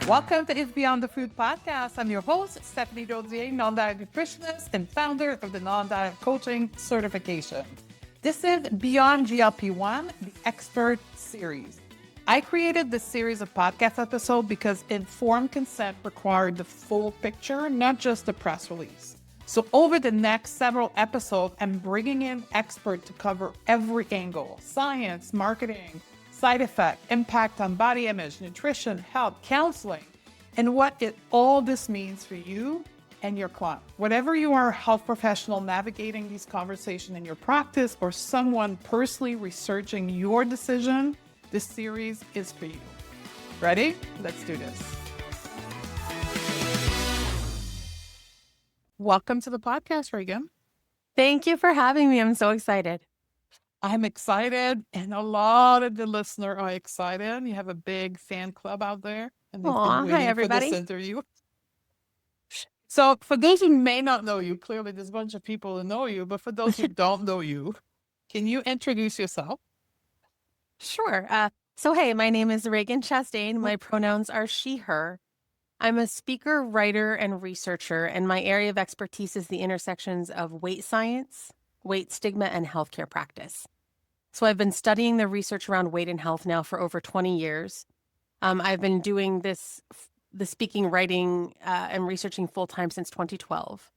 Welcome to It's Beyond the Food podcast. I'm your host, Stephanie Rosier, non-diet nutritionist and founder of the Non-Diet Coaching Certification. This is Beyond GLP-1, the Expert Series. I created this series of podcast episodes because informed consent required the full picture, not just the press release. So over the next several episodes, I'm bringing in experts to cover every angle: science, marketing, side effect, impact on body image, nutrition, health, counseling, and what all this means for you and your client. Whatever you are, a health professional navigating these conversations in your practice or someone personally researching your decision, this series is for you. Ready? Let's do this. Welcome to the podcast, Ragen. Thank you for having me. I'm so excited. I'm excited, and a lot of the listeners are excited. You have a big fan club out there, and they've been waiting Hi, everybody. for this interview. So for those who may not know you, clearly there's a bunch of people who know you, but for those who don't know you, can you introduce yourself? Sure. Hey, my name is Ragen Chastain. My pronouns are she, her. I'm a speaker, writer, and researcher, and my area of expertise is the intersections of weight science, weight stigma, and healthcare practice. So I've been studying the research around weight and health now for over 20 years. I've been doing the speaking, writing, and researching full-time since 2012.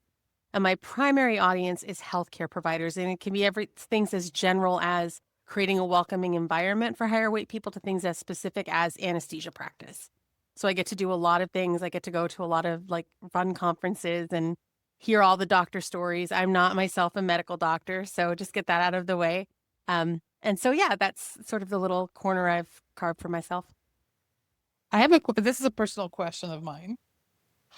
And my primary audience is healthcare providers, and it can be things as general as creating a welcoming environment for higher weight people to things as specific as anesthesia practice. So I get to do a lot of things. I get to go to a lot of run conferences and hear all the doctor stories. I'm not myself a medical doctor, so just get that out of the way. That's sort of the little corner I've carved for myself. This is a personal question of mine.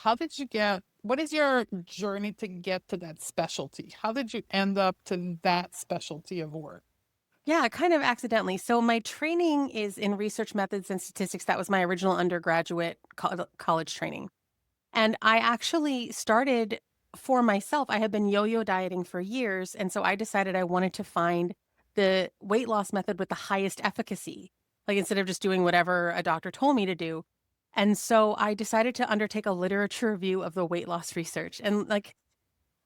What is your journey to get to that specialty? How did you end up to that specialty of work? Yeah, kind of accidentally. So my training is in research methods and statistics. That was my original undergraduate college training. And I actually started for myself. I had been yo-yo dieting for years. And so I decided I wanted to find the weight loss method with the highest efficacy, instead of just doing whatever a doctor told me to do. And so I decided to undertake a literature review of the weight loss research. And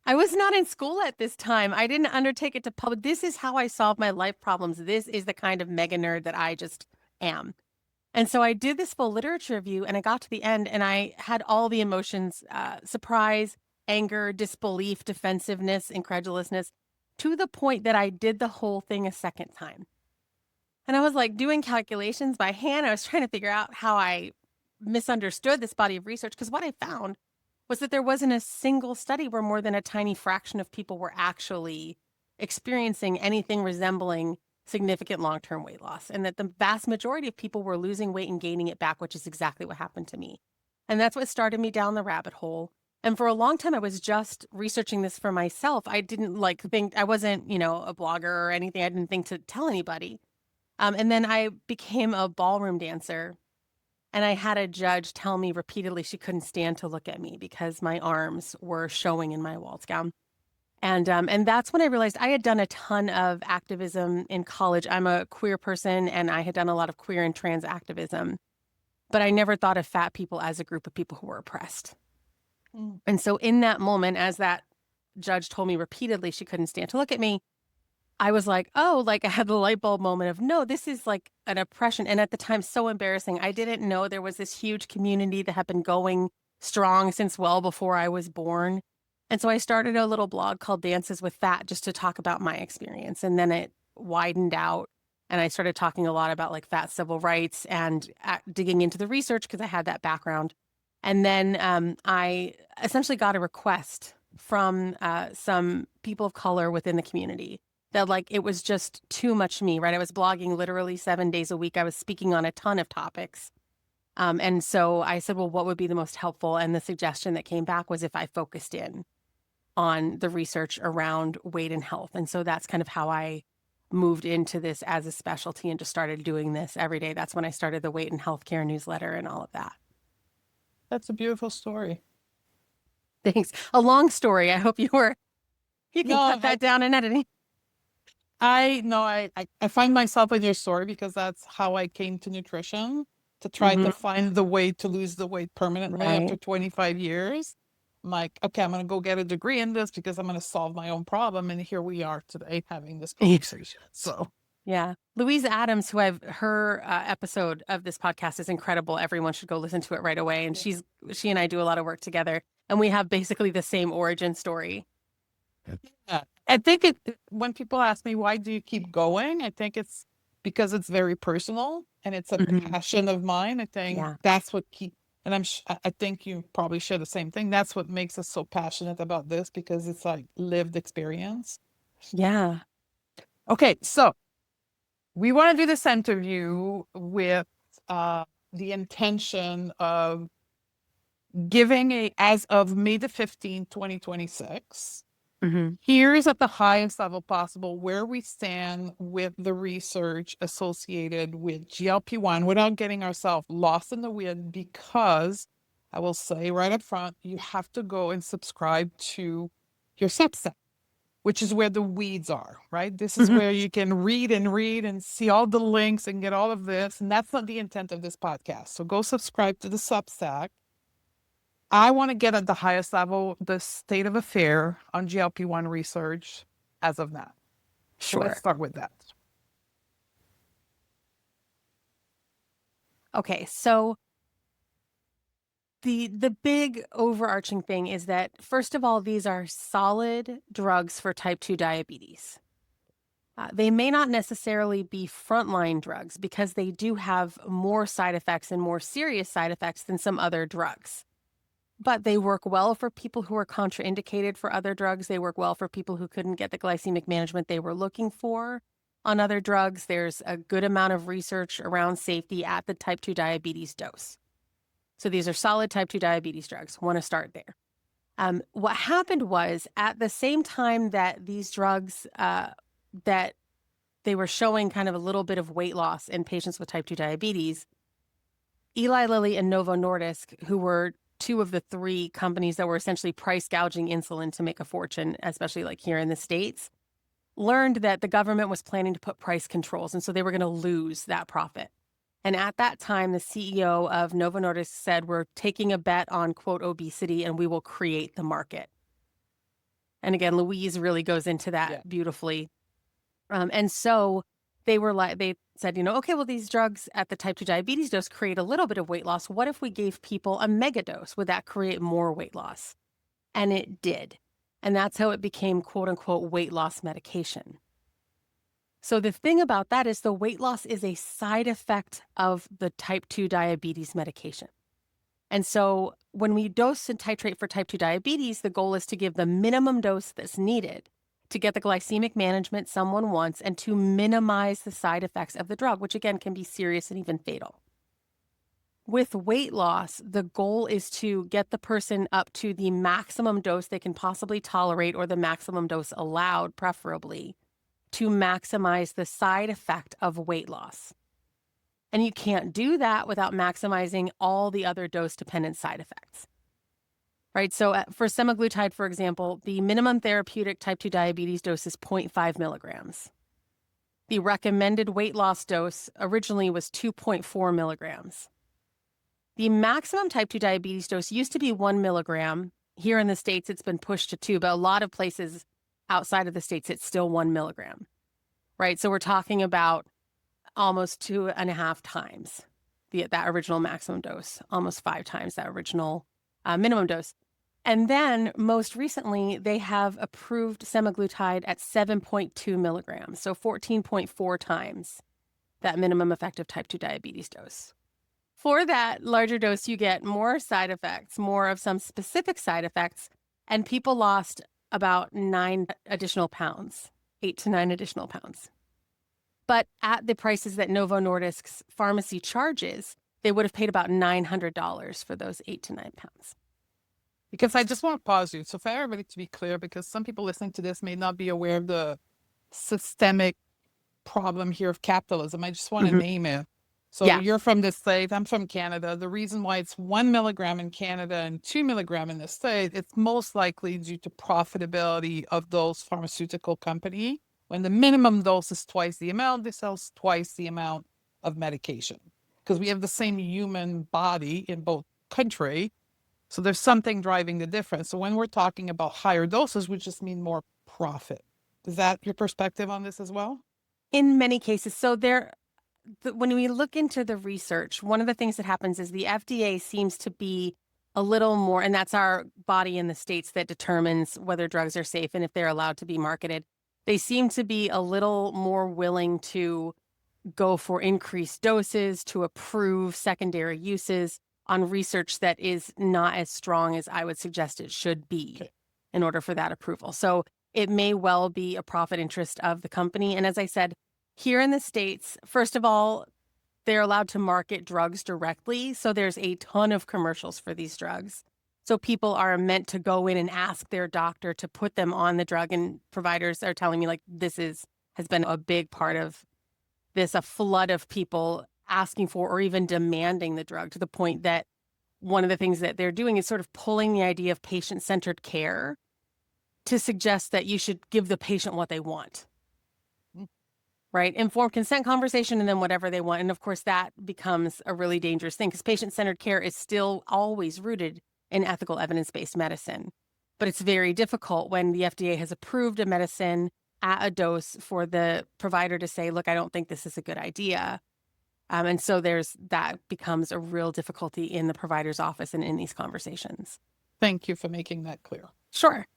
I was not in school at this time. I didn't undertake it to publish. This is how I solve my life problems. This is the kind of mega nerd that I just am. And so I did this full literature review, and I got to the end and I had all the emotions, surprise, anger, disbelief, defensiveness, incredulousness, to the point that I did the whole thing a second time. And I was doing calculations by hand. I was trying to figure out how I misunderstood this body of research, because what I found was that there wasn't a single study where more than a tiny fraction of people were actually experiencing anything resembling significant long-term weight loss, and that the vast majority of people were losing weight and gaining it back, which is exactly what happened to me. And that's what started me down the rabbit hole. And for a long time, I was just researching this for myself. I didn't think, I wasn't, a blogger or anything. I didn't think to tell anybody. And then I became a ballroom dancer, and I had a judge tell me repeatedly she couldn't stand to look at me because my arms were showing in my waltz gown. And that's when I realized I had done a ton of activism in college. I'm a queer person, and I had done a lot of queer and trans activism, but I never thought of fat people as a group of people who were oppressed. And so in that moment, as that judge told me repeatedly she couldn't stand to look at me, I was I had the light bulb moment of, no, this is an oppression. And at the time, so embarrassing. I didn't know there was this huge community that had been going strong since well before I was born. And so I started a little blog called Dances with Fat, just to talk about my experience. And then it widened out, and I started talking a lot about fat civil rights and digging into the research because I had that background. And then I essentially got a request from some people of color within the community that it was just too much me, right? I was blogging literally 7 days a week. I was speaking on a ton of topics. And so I said, well, what would be the most helpful? And the suggestion that came back was if I focused in on the research around weight and health. And so that's kind of how I moved into this as a specialty and just started doing this every day. That's when I started the weight and healthcare newsletter and all of that. That's a beautiful story. Thanks. A long story. I hope you can cut that down in editing. I find myself in your story because that's how I came to nutrition to try Mm-hmm. to find the way to lose the weight permanently after Right. 25 years. I'm like, okay, I'm going to go get a degree in this because I'm going to solve my own problem. And here we are today having this conversation. So, Yeah. Louise Adams, who her episode of this podcast is incredible. Everyone should go listen to it right away. And she and I do a lot of work together, and we have basically the same origin story. yeah, I think when people ask me, why do you keep going? I think it's because it's very personal and it's a Mm-hmm. passion of mine. I think Yeah. that's what and I think you probably share the same thing. That's what makes us so passionate about this, because it's like lived experience. Yeah. Okay, so we want to do this interview with the intention of giving as of May the 15th, 2026, Mm-hmm. here's at the highest level possible where we stand with the research associated with GLP-1 without getting ourselves lost in the wind, because I will say right up front, you have to go and subscribe to your Substack, which is where the weeds are, right? This is Mm-hmm. where you can read and see all the links and get all of this. And that's not the intent of this podcast. So go subscribe to the Substack. I want to get at the highest level the state of affair on GLP-1 research as of now. So let's Sure. start with that. Okay. So the big overarching thing is that, first of all, these are solid drugs for type 2 diabetes. They may not necessarily be frontline drugs because they do have more side effects and more serious side effects than some other drugs. But they work well for people who are contraindicated for other drugs. They work well for people who couldn't get the glycemic management they were looking for on other drugs. There's a good amount of research around safety at the type 2 diabetes dose. So these are solid type 2 diabetes drugs. Want to start there. What happened was, at the same time that these drugs, that they were showing kind of a little bit of weight loss in patients with type 2 diabetes, Eli Lilly and Novo Nordisk, who were two of the three companies that were essentially price gouging insulin to make a fortune, especially like here in the States, learned that the government was planning to put price controls. And so they were going to lose that profit. And at that time, the CEO of Novo Nordisk said, we're taking a bet on, quote, obesity, and we will create the market. And again, Louise really goes into that beautifully. And so they said, okay, well, these drugs at the type 2 diabetes dose create a little bit of weight loss. What if we gave people a mega dose? Would that create more weight loss? And it did. And that's how it became, quote unquote, weight loss medication. So the thing about that is the weight loss is a side effect of the type 2 diabetes medication. And so when we dose and titrate for type 2 diabetes, the goal is to give the minimum dose that's needed to get the glycemic management someone wants and to minimize the side effects of the drug, which again can be serious and even fatal. With weight loss, the goal is to get the person up to the maximum dose they can possibly tolerate, or the maximum dose allowed, preferably, to maximize the side effect of weight loss. And you can't do that without maximizing all the other dose-dependent side effects. Right? So for semaglutide, for example, the minimum therapeutic type 2 diabetes dose is 0.5 milligrams. The recommended weight loss dose originally was 2.4 milligrams. The maximum type 2 diabetes dose used to be 1 milligram. Here in the States, it's been pushed to 2, but a lot of places outside of the States, it's still 1 milligram. Right? So we're talking about almost 2.5 times that original maximum dose, almost 5 times that original minimum dose. And then most recently, they have approved semaglutide at 7.2 milligrams, so 14.4 times that minimum effective type 2 diabetes dose. For that larger dose, you get more side effects, more of some specific side effects, and people lost about 9 additional pounds, 8 to 9 additional pounds. But at the prices that Novo Nordisk's pharmacy charges, they would have paid about $900 for those 8 to 9 pounds. Because I just want to pause you. So for everybody to be clear, because some people listening to this may not be aware of the systemic problem here of capitalism. I just want to name it. So you're from the States, I'm from Canada. The reason why it's 1 milligram in Canada and 2 milligram in the States, it's most likely due to profitability of those pharmaceutical company. When the minimum dose is twice the amount, they sell twice the amount of medication. because we have the same human body in both country. So there's something driving the difference. So when we're talking about higher doses, we just mean more profit. Is that your perspective on this as well? In many cases. So when we look into the research, one of the things that happens is the FDA seems to be a little more, and that's our body in the States that determines whether drugs are safe and if they're allowed to be marketed. They seem to be a little more willing to go for increased doses, to approve secondary uses on research that is not as strong as I would suggest it should be in order for that approval. So it may well be a profit interest of the company. And as I said, here in the States, first of all, they're allowed to market drugs directly. So there's a ton of commercials for these drugs. So people are meant to go in and ask their doctor to put them on the drug. And providers are telling me like has been a big part of this, a flood of people asking for or even demanding the drug, to the point that one of the things that they're doing is sort of pulling the idea of patient-centered care to suggest that you should give the patient what they want. Right? Informed consent conversation and then whatever they want. And of course, that becomes a really dangerous thing because patient-centered care is still always rooted in ethical evidence-based medicine. But it's very difficult when the FDA has approved a medicine at a dose for the provider to say, look, I don't think this is a good idea. And so that becomes a real difficulty in the provider's office and in these conversations. Thank you for making that clear. Sure.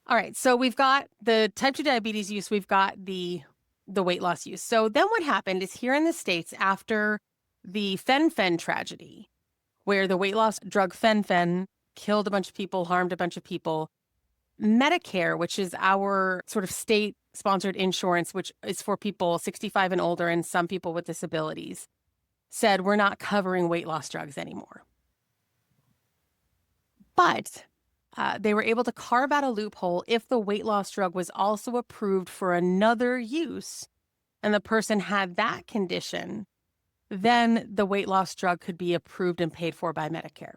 All right, so we've got the type 2 diabetes use, we've got the weight loss use. So then what happened is here in the States, after the fen-phen tragedy, where the weight loss drug fen-phen killed a bunch of people, harmed a bunch of people, Medicare, which is our sort of state-sponsored insurance, which is for people 65 and older and some people with disabilities, said we're not covering weight loss drugs anymore. But they were able to carve out a loophole if the weight loss drug was also approved for another use and the person had that condition, then the weight loss drug could be approved and paid for by Medicare.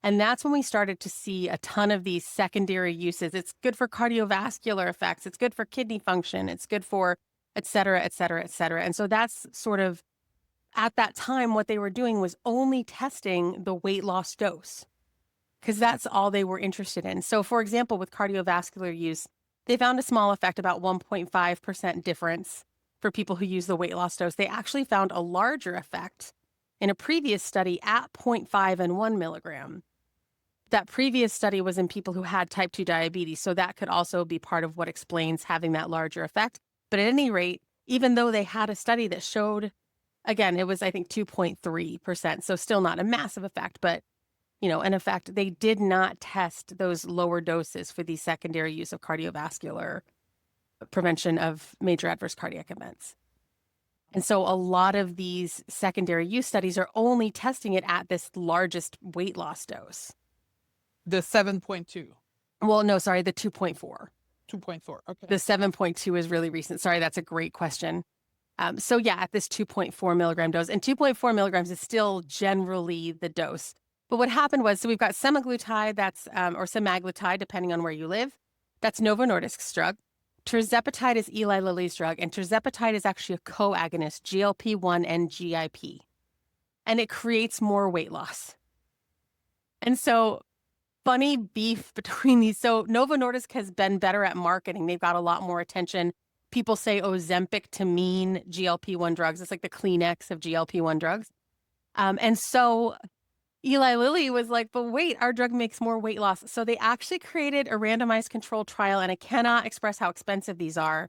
And that's when we started to see a ton of these secondary uses. It's good for cardiovascular effects. It's good for kidney function. It's good for et cetera, et cetera, et cetera. And so that's sort of, at that time, what they were doing was only testing the weight loss dose, because that's all they were interested in. So for example, with cardiovascular use, they found a small effect, about 1.5% difference for people who use the weight loss dose. They actually found a larger effect in a previous study at 0.5 and 1 milligram. That previous study was in people who had type 2 diabetes, so that could also be part of what explains having that larger effect. But at any rate, even though they had a study that showed, again, it was, I think, 2.3%, so still not a massive effect, but an effect, they did not test those lower doses for the secondary use of cardiovascular prevention of major adverse cardiac events. And so a lot of these secondary use studies are only testing it at this largest weight loss dose. The 7.2. Well, no, sorry, the 2.4. 2.4. Okay. The 7.2 is really recent. Sorry, that's a great question. So yeah, at this 2.4 milligram dose, and 2.4 milligrams is still generally the dose. But what happened was, so we've got semaglutide, that's or semaglutide, depending on where you live. That's Novo Nordisk's drug. Tirzepatide is Eli Lilly's drug, and tirzepatide is actually a co-agonist, GLP-1 and GIP. And it creates more weight loss. And so funny beef between these. So Novo Nordisk has been better at marketing. They've got a lot more attention. People say Ozempic to mean GLP-1 drugs. It's like the Kleenex of GLP-1 drugs. And so Eli Lilly was like, but wait, our drug makes more weight loss. So they actually created a randomized controlled trial, and I cannot express how expensive these are,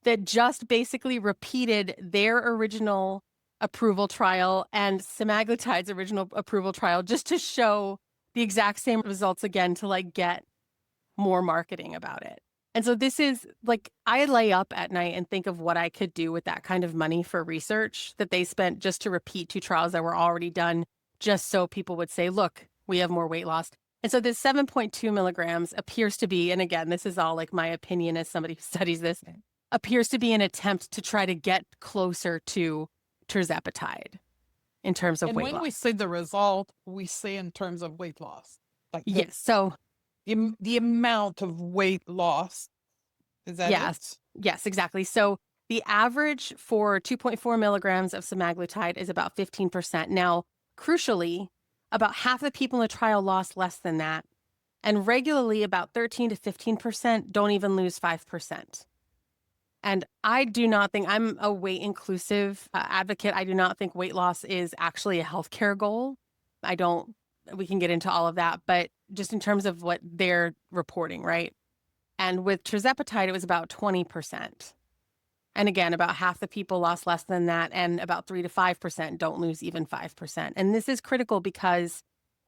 that just basically repeated their original approval trial and semaglutide's original approval trial just to show the exact same results again, to like get more marketing about it. And so this is like, I lay up at night and think of what I could do with that kind of money for research that they spent just to repeat two trials that were already done, just so people would say, look, we have more weight loss. And so this 7.2 milligrams appears to be, and again, this is all like my opinion as somebody who studies this, appears to be an attempt to try to get closer to tirzepatide in terms of weight loss. And when we say the result, we say in terms of weight loss. Like yes. So the amount of weight loss, is that yes, it? Yes, exactly. So The average for 2.4 milligrams of semaglutide is about 15%. Now, crucially, about half the people in the trial lost less than that. And regularly, about 13 to 15% don't even lose 5%. And I do not think, I'm a weight inclusive advocate. I do not think weight loss is actually a healthcare goal. We can get into all of that, but just in terms of what they're reporting, right? And with tirzepatide, it was about 20%. And again, about half the people lost less than that, and about 3 to 5% don't lose even 5%. And this is critical because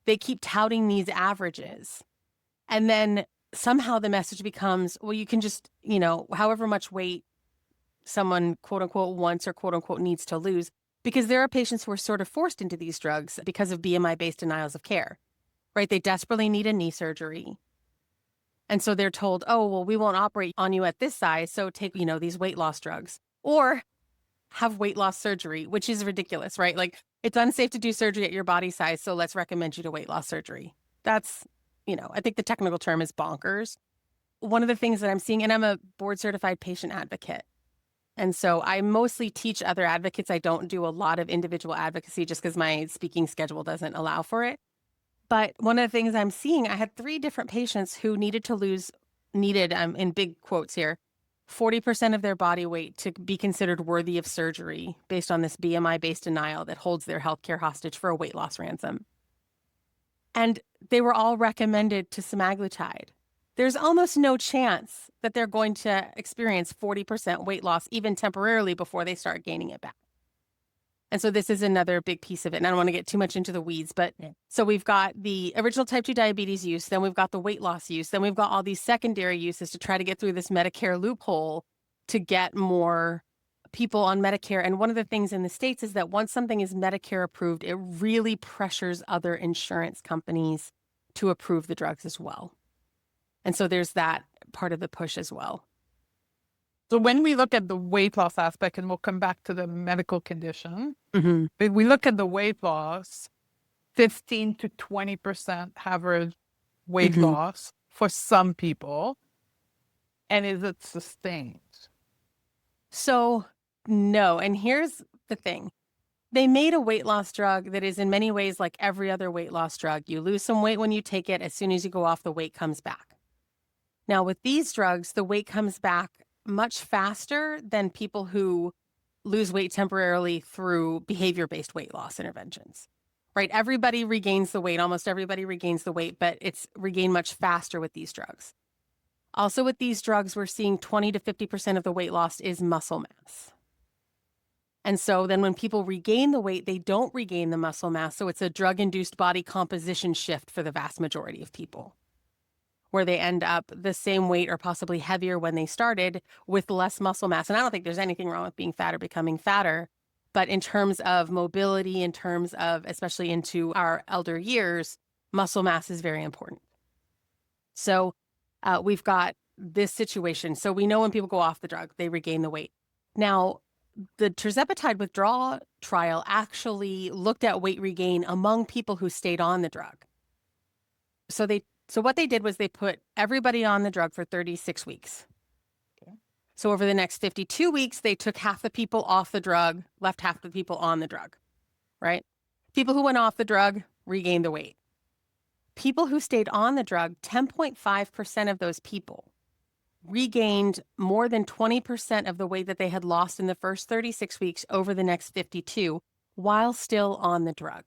they keep touting these averages. And then somehow the message becomes, well, you can just, however much weight someone quote unquote wants or quote unquote needs to lose, because there are patients who are sort of forced into these drugs because of BMI-based denials of care, right? They desperately need a knee surgery. And so they're told, oh, well, we won't operate on you at this size, so take, these weight loss drugs. Or have weight loss surgery, which is ridiculous, right? Like, it's unsafe to do surgery at your body size, so let's recommend you to weight loss surgery. That's, I think the technical term is bonkers. One of the things that I'm seeing, and I'm a board-certified patient advocate, and so I mostly teach other advocates. I don't do a lot of individual advocacy just because my speaking schedule doesn't allow for it. But one of the things I'm seeing, I had 3 different patients who needed, in big quotes here, 40% of their body weight to be considered worthy of surgery based on this BMI-based denial that holds their healthcare hostage for a weight loss ransom. And they were all recommended to semaglutide. There's almost no chance that they're going to experience 40% weight loss, even temporarily, before they start gaining it back. And so this is another big piece of it. And I don't want to get too much into the weeds, but so we've got the original type 2 diabetes use, then we've got the weight loss use, then we've got all these secondary uses to try to get through this Medicare loophole to get more people on Medicare. And one of the things in the States is that once something is Medicare approved, it really pressures other insurance companies to approve the drugs as well. And so there's that part of the push as well. So when we look at the weight loss aspect, and we'll come back to the medical condition, but we look at the weight loss, 15 to 20% average weight loss for some people. And is it sustained? So no. And here's the thing. They made a weight loss drug that is in many ways like every other weight loss drug. You lose some weight when you take it. As soon as you go off, the weight comes back. Now, with these drugs, the weight comes back much faster than people who lose weight temporarily through behavior-based weight loss interventions, right? Everybody regains the weight, almost everybody regains the weight, but it's regained much faster with these drugs. Also with these drugs, we're seeing 20 to 50% of the weight lost is muscle mass. And so then when people regain the weight, they don't regain the muscle mass. So it's a drug-induced body composition shift for the vast majority of people, where they end up the same weight or possibly heavier when they started with less muscle mass. And I don't think there's anything wrong with being fat or becoming fatter, but in terms of mobility, in terms of, especially into our elder years, muscle mass is very important. So we've got this situation. So we know when people go off the drug, they regain the weight. Now, the tirzepatide withdrawal trial actually looked at weight regain among people who stayed on the drug. So what they did was they put everybody on the drug for 36 weeks. Okay. So over the next 52 weeks, they took half the people off the drug, left half the people on the drug, right? People who went off the drug regained the weight. People who stayed on the drug, 10.5% of those people regained more than 20% of the weight that they had lost in the first 36 weeks over the next 52 while still on the drug.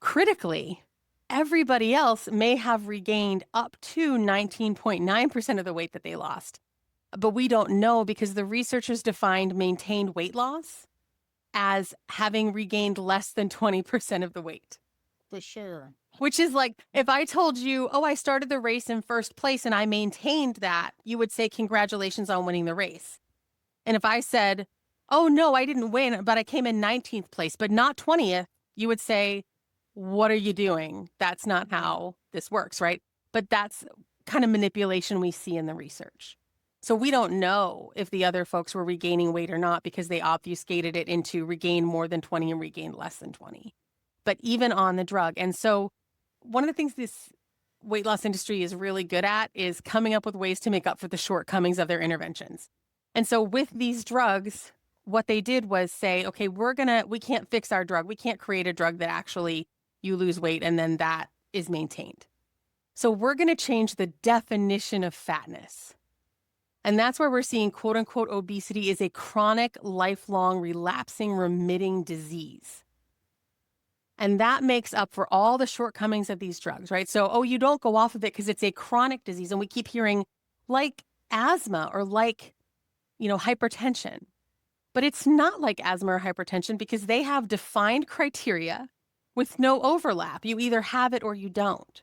Critically, everybody else may have regained up to 19.9% of the weight that they lost. But we don't know because the researchers defined maintained weight loss as having regained less than 20% of the weight. For sure. Which is like, if I told you, oh, I started the race in first place and I maintained that, you would say, congratulations on winning the race. And if I said, oh, no, I didn't win, but I came in 19th place, but not 20th, you would say, what are you doing? That's not how this works, right? But that's kind of manipulation we see in the research. So we don't know if the other folks were regaining weight or not because they obfuscated it into regain more than 20 and regain less than 20. But even on the drug. And so one of the things this weight loss industry is really good at is coming up with ways to make up for the shortcomings of their interventions. And so with these drugs, what they did was say, okay, we can't fix our drug. We can't create a drug that actually you lose weight and then that is maintained. So we're going to change the definition of fatness. And that's where we're seeing quote unquote obesity is a chronic, lifelong, relapsing, remitting disease. And that makes up for all the shortcomings of these drugs, right? So, oh, you don't go off of it because it's a chronic disease. And we keep hearing like asthma or like, hypertension. But it's not like asthma or hypertension because they have defined criteria with no overlap. You either have it or you don't.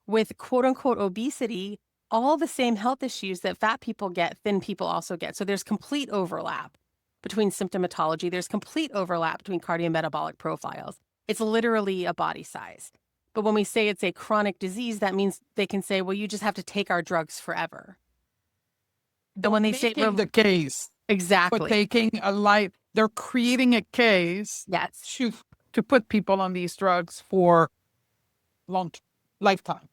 With quote unquote obesity, all the same health issues that fat people get, thin people also get. So there's complete overlap between symptomatology. There's complete overlap between cardiometabolic profiles. It's literally a body size. But when we say it's a chronic disease, that means they can say, well, you just have to take our drugs forever. Then when they say the case exactly for taking a life, they're creating a case yes. to put people on these drugs for lifetime.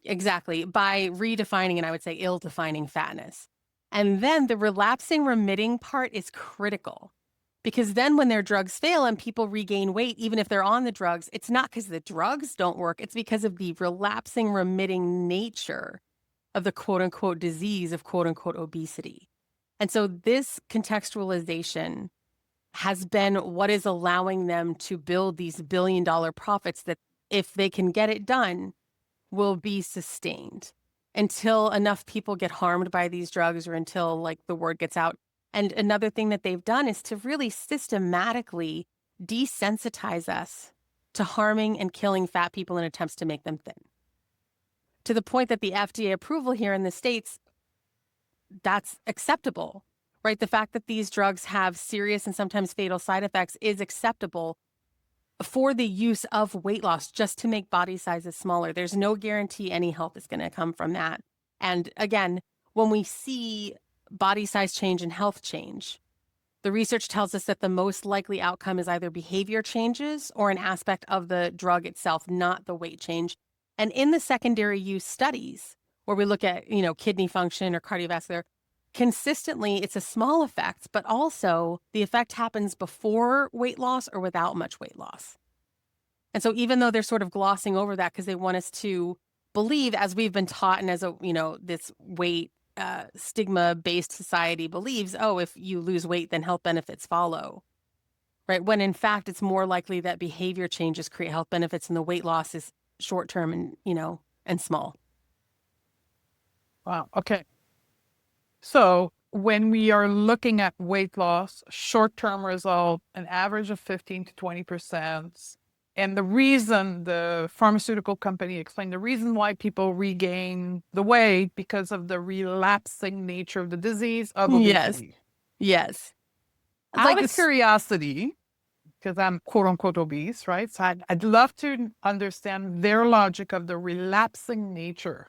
Exactly. By redefining and I would say ill-defining fatness. And then the relapsing remitting part is critical because then when their drugs fail and people regain weight, even if they're on the drugs, it's not because the drugs don't work. It's because of the relapsing remitting nature of the quote unquote disease of quote unquote obesity. And so this contextualization has been what is allowing them to build these billion-dollar profits that if they can get it done, will be sustained until enough people get harmed by these drugs or until like the word gets out. And another thing that they've done is to really systematically desensitize us to harming and killing fat people in attempts to make them thin. To the point that the FDA approval here in the States, that's acceptable, right? The fact that these drugs have serious and sometimes fatal side effects is acceptable for the use of weight loss just to make body sizes smaller. There's no guarantee any health is going to come from that. And again, when we see body size change and health change, the research tells us that the most likely outcome is either behavior changes or an aspect of the drug itself, not the weight change. And in the secondary use studies, where we look at, kidney function or cardiovascular, consistently, it's a small effect, but also the effect happens before weight loss or without much weight loss. And so even though they're sort of glossing over that because they want us to believe, as we've been taught and as this weight stigma-based society believes, oh, if you lose weight, then health benefits follow, right? When in fact, it's more likely that behavior changes create health benefits and the weight loss is short-term and small. Wow. Okay. So when we are looking at weight loss, short-term result, an average of 15 to 20%. And the reason the pharmaceutical company explained the reason why people regain the weight because of the relapsing nature of the disease of obesity. Yes. Out of curiosity, because I'm quote unquote obese, right? So I'd love to understand their logic of the relapsing nature.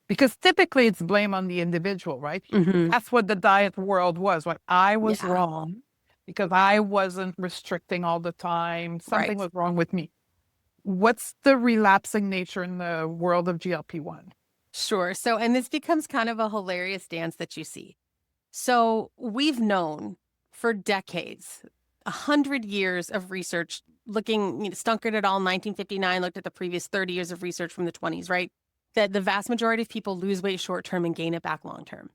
Because typically it's blame on the individual, right? Mm-hmm. That's what the diet world was. What I was wrong because I wasn't restricting all the time. Something was wrong with me. What's the relapsing nature in the world of GLP-1? Sure. So, and this becomes kind of a hilarious dance that you see. So we've known for decades, 100 years of research looking, Stunker et al. 1959 looked at the previous 30 years of research from the 20s, right? That the vast majority of people lose weight short-term and gain it back long-term.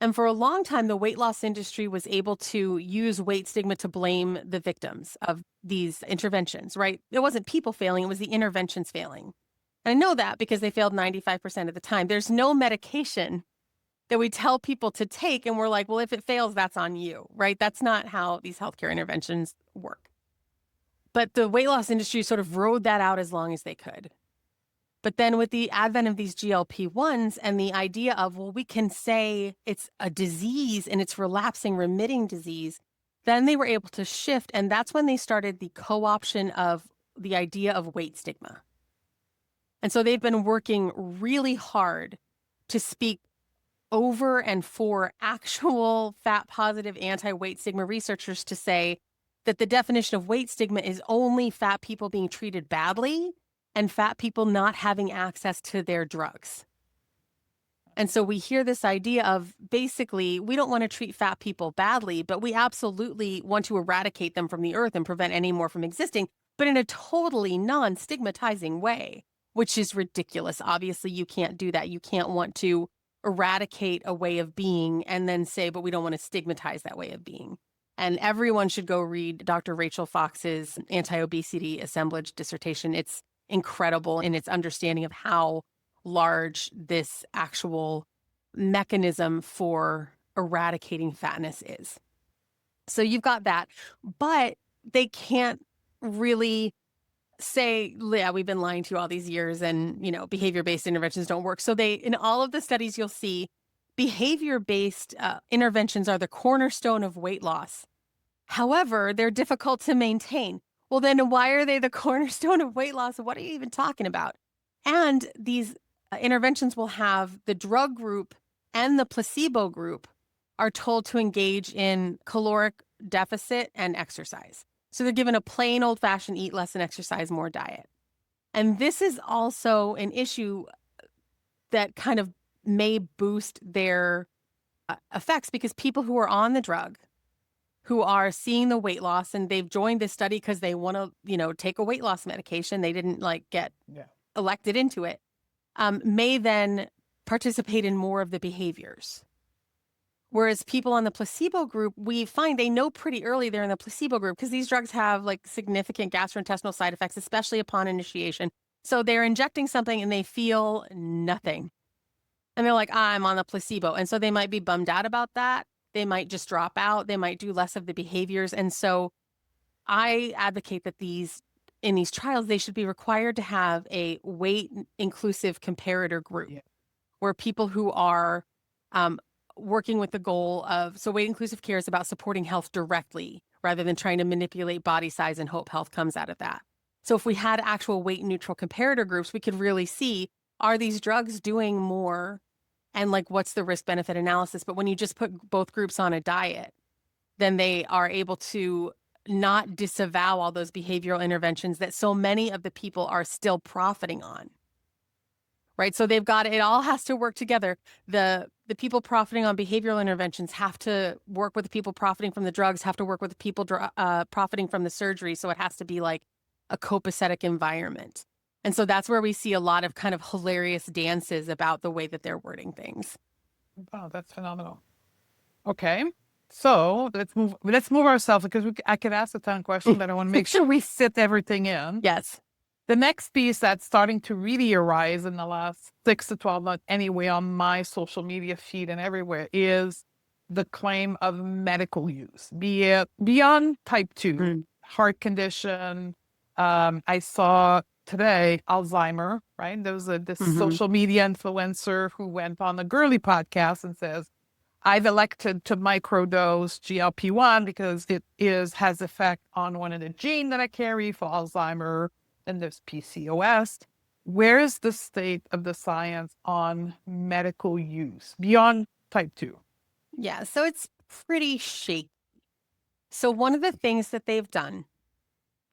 And for a long time, the weight loss industry was able to use weight stigma to blame the victims of these interventions, right? It wasn't people failing, it was the interventions failing. And I know that because they failed 95% of the time. There's no medication that we tell people to take and we're like, well, if it fails, that's on you, right? That's not how these healthcare interventions work. But the weight loss industry sort of rode that out as long as they could. But then with the advent of these GLP-1s and the idea of, well, we can say it's a disease and it's relapsing, remitting disease, then they were able to shift. And that's when they started the co-option of the idea of weight stigma. And so they've been working really hard to speak over and for actual fat positive anti-weight stigma researchers to say that the definition of weight stigma is only fat people being treated badly and fat people not having access to their drugs. And so we hear this idea of basically, we don't want to treat fat people badly, but we absolutely want to eradicate them from the earth and prevent any more from existing, but in a totally non-stigmatizing way, which is ridiculous. Obviously, you can't do that. You can't want to eradicate a way of being and then say, but we don't want to stigmatize that way of being. And everyone should go read Dr. Rachel Fox's anti-obesity assemblage dissertation. It's incredible in its understanding of how large this actual mechanism for eradicating fatness is. So you've got that, but they can't really say, yeah, we've been lying to you all these years and, behavior-based interventions don't work. So in all of the studies, you'll see behavior-based interventions are the cornerstone of weight loss. However, they're difficult to maintain. Well, then why are they the cornerstone of weight loss? What are you even talking about? And these interventions will have the drug group and the placebo group are told to engage in caloric deficit and exercise. So they're given a plain old-fashioned eat less and exercise more diet. And this is also an issue that kind of may boost their effects, because people who are on the drug, who are seeing the weight loss, and they've joined this study because they want to, take a weight loss medication. They didn't get elected into it. May then participate in more of the behaviors. Whereas people on the placebo group, we find they know pretty early they're in the placebo group because these drugs have significant gastrointestinal side effects, especially upon initiation. So they're injecting something and they feel nothing. And they're like, I'm on the placebo. And so they might be bummed out about that. They might just drop out. They might do less of the behaviors. And so I advocate that in these trials, they should be required to have a weight inclusive comparator group where people who are working with the goal of, so weight inclusive care is about supporting health directly rather than trying to manipulate body size and hope health comes out of that. So if we had actual weight neutral comparator groups, we could really see, are these drugs doing more? And what's the risk benefit analysis? But when you just put both groups on a diet, then they are able to not disavow all those behavioral interventions that so many of the people are still profiting on. Right? So they've got, it all has to work together. The people profiting on behavioral interventions have to work with the people profiting from the drugs, have to work with the people profiting from the surgery. So it has to be a copacetic environment. And so that's where we see a lot of kind of hilarious dances about the way that they're wording things. Wow, that's phenomenal. Okay. So let's move ourselves, because I could ask a ton of questions, but I want to make sure we sit everything in. Yes. The next piece that's starting to really arise in the last 6 to 12 months anyway on my social media feed and everywhere is the claim of medical use, be it beyond type 2, heart condition. I saw today Alzheimer, right? There was this social media influencer who went on the Girly podcast and says, I've elected to microdose GLP-1 because it has effect on one of the genes that I carry for Alzheimer, and there's PCOS. Where is the state of the science on medical use beyond type 2? Yeah, so it's pretty shaky. So one of the things that they've done,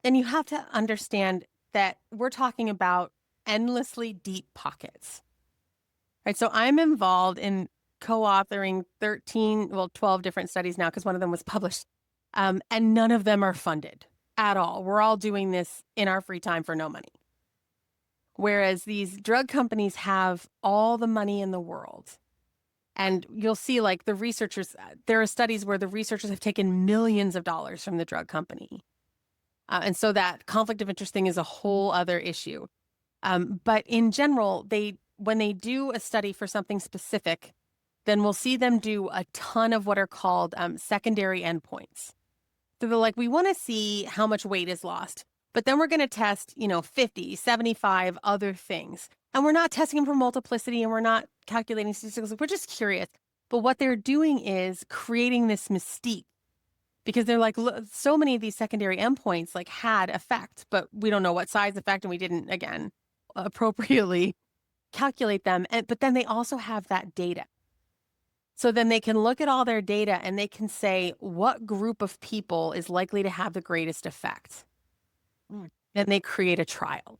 and you have to understand that we're talking about endlessly deep pockets, right? So I'm involved in co-authoring 12 different studies now, because one of them was published, and none of them are funded at all. We're all doing this in our free time for no money. Whereas these drug companies have all the money in the world. And you'll see the researchers, there are studies where the researchers have taken millions of dollars from the drug company. And so that conflict of interest thing is a whole other issue. But in general, when they do a study for something specific, then we'll see them do a ton of what are called secondary endpoints. So they're like, we want to see how much weight is lost, but then we're going to test, 50, 75 other things. And we're not testing them for multiplicity, and we're not calculating statistics. We're just curious. But what they're doing is creating this mystique, because they're like, look, so many of these secondary endpoints had effect, but we don't know what size effect, and we didn't, again, appropriately calculate them. But then they also have that data. So then they can look at all their data and they can say what group of people is likely to have the greatest effect. Then they create a trial.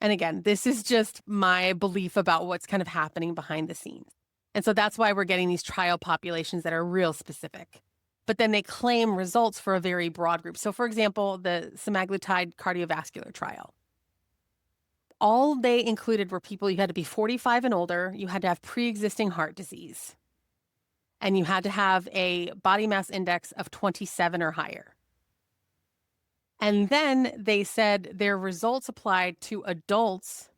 And again, this is just my belief about what's kind of happening behind the scenes. And so that's why we're getting these trial populations that are real specific. But then they claim results for a very broad group. So for example, the semaglutide cardiovascular trial. All they included were people, you had to be 45 and older, you had to have pre-existing heart disease, and you had to have a body mass index of 27 or higher. And then they said their results applied to adults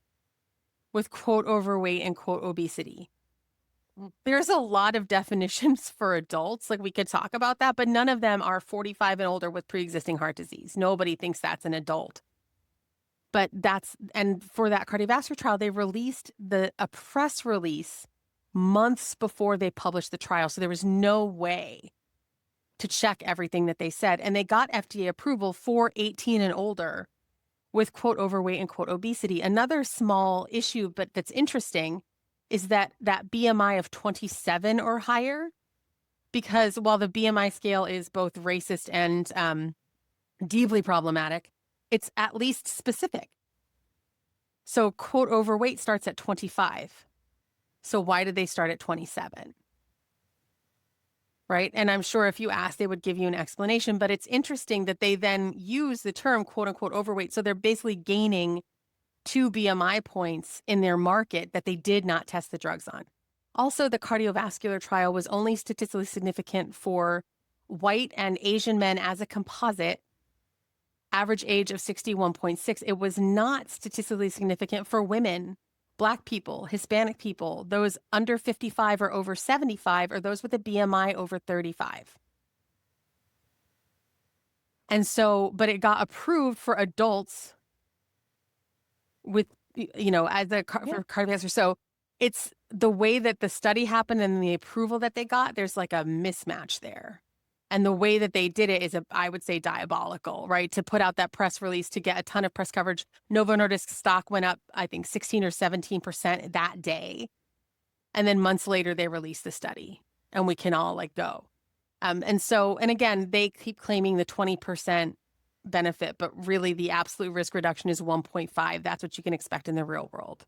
with quote overweight and quote obesity. There's a lot of definitions for adults, like we could talk about that, but none of them are 45 and older with pre-existing heart disease. Nobody thinks that's an adult. But and for that cardiovascular trial, they released a press release months before they published the trial. So there was no way to check everything that they said. And they got FDA approval for 18 and older with quote overweight and quote obesity. Another small issue, but that's interesting, is that BMI of 27 or higher, because while the BMI scale is both racist and deeply problematic, it's at least specific. So quote overweight starts at 25. So why did they start at 27? Right? And I'm sure if you ask, they would give you an explanation, but it's interesting that they then use the term quote unquote overweight. So they're basically gaining 2 BMI points in their market that they did not test the drugs on. Also, the cardiovascular trial was only statistically significant for white and Asian men as a composite, average age of 61.6. It was not statistically significant for women, Black people, Hispanic people, those under 55 or over 75, or those with a BMI over 35. And so, but it got approved for adults with, as a for cardiovascular. So it's the way that the study happened and the approval that they got, there's like a mismatch there. And the way that they did it is, I would say, diabolical, right? To put out that press release to get a ton of press coverage. Novo Nordisk stock went up, I think, 16 or 17% that day. And then months later, they released the study and we can all go. And again, they keep claiming the 20% benefit, but really the absolute risk reduction is 1.5. That's what you can expect in the real world.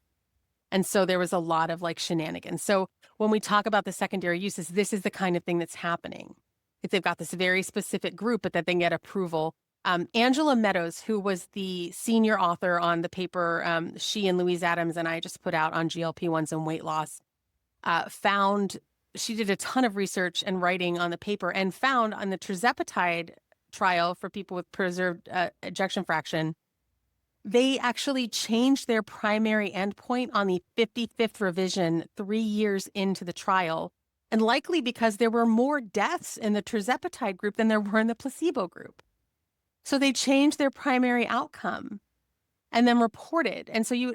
And so there was a lot of shenanigans. So when we talk about the secondary uses, this is the kind of thing that's happening. If they've got this very specific group, but that they get approval. Angela Meadows, who was the senior author on the paper she and Louise Adams and I just put out on GLP-1s and weight loss, she did a ton of research and writing on the paper and found on the tirzepatide trial for people with preserved ejection fraction, they actually changed their primary endpoint on the 55th revision 3 years into the trial. And likely because there were more deaths in the tirzepatide group than there were in the placebo group. So they changed their primary outcome and then reported. And so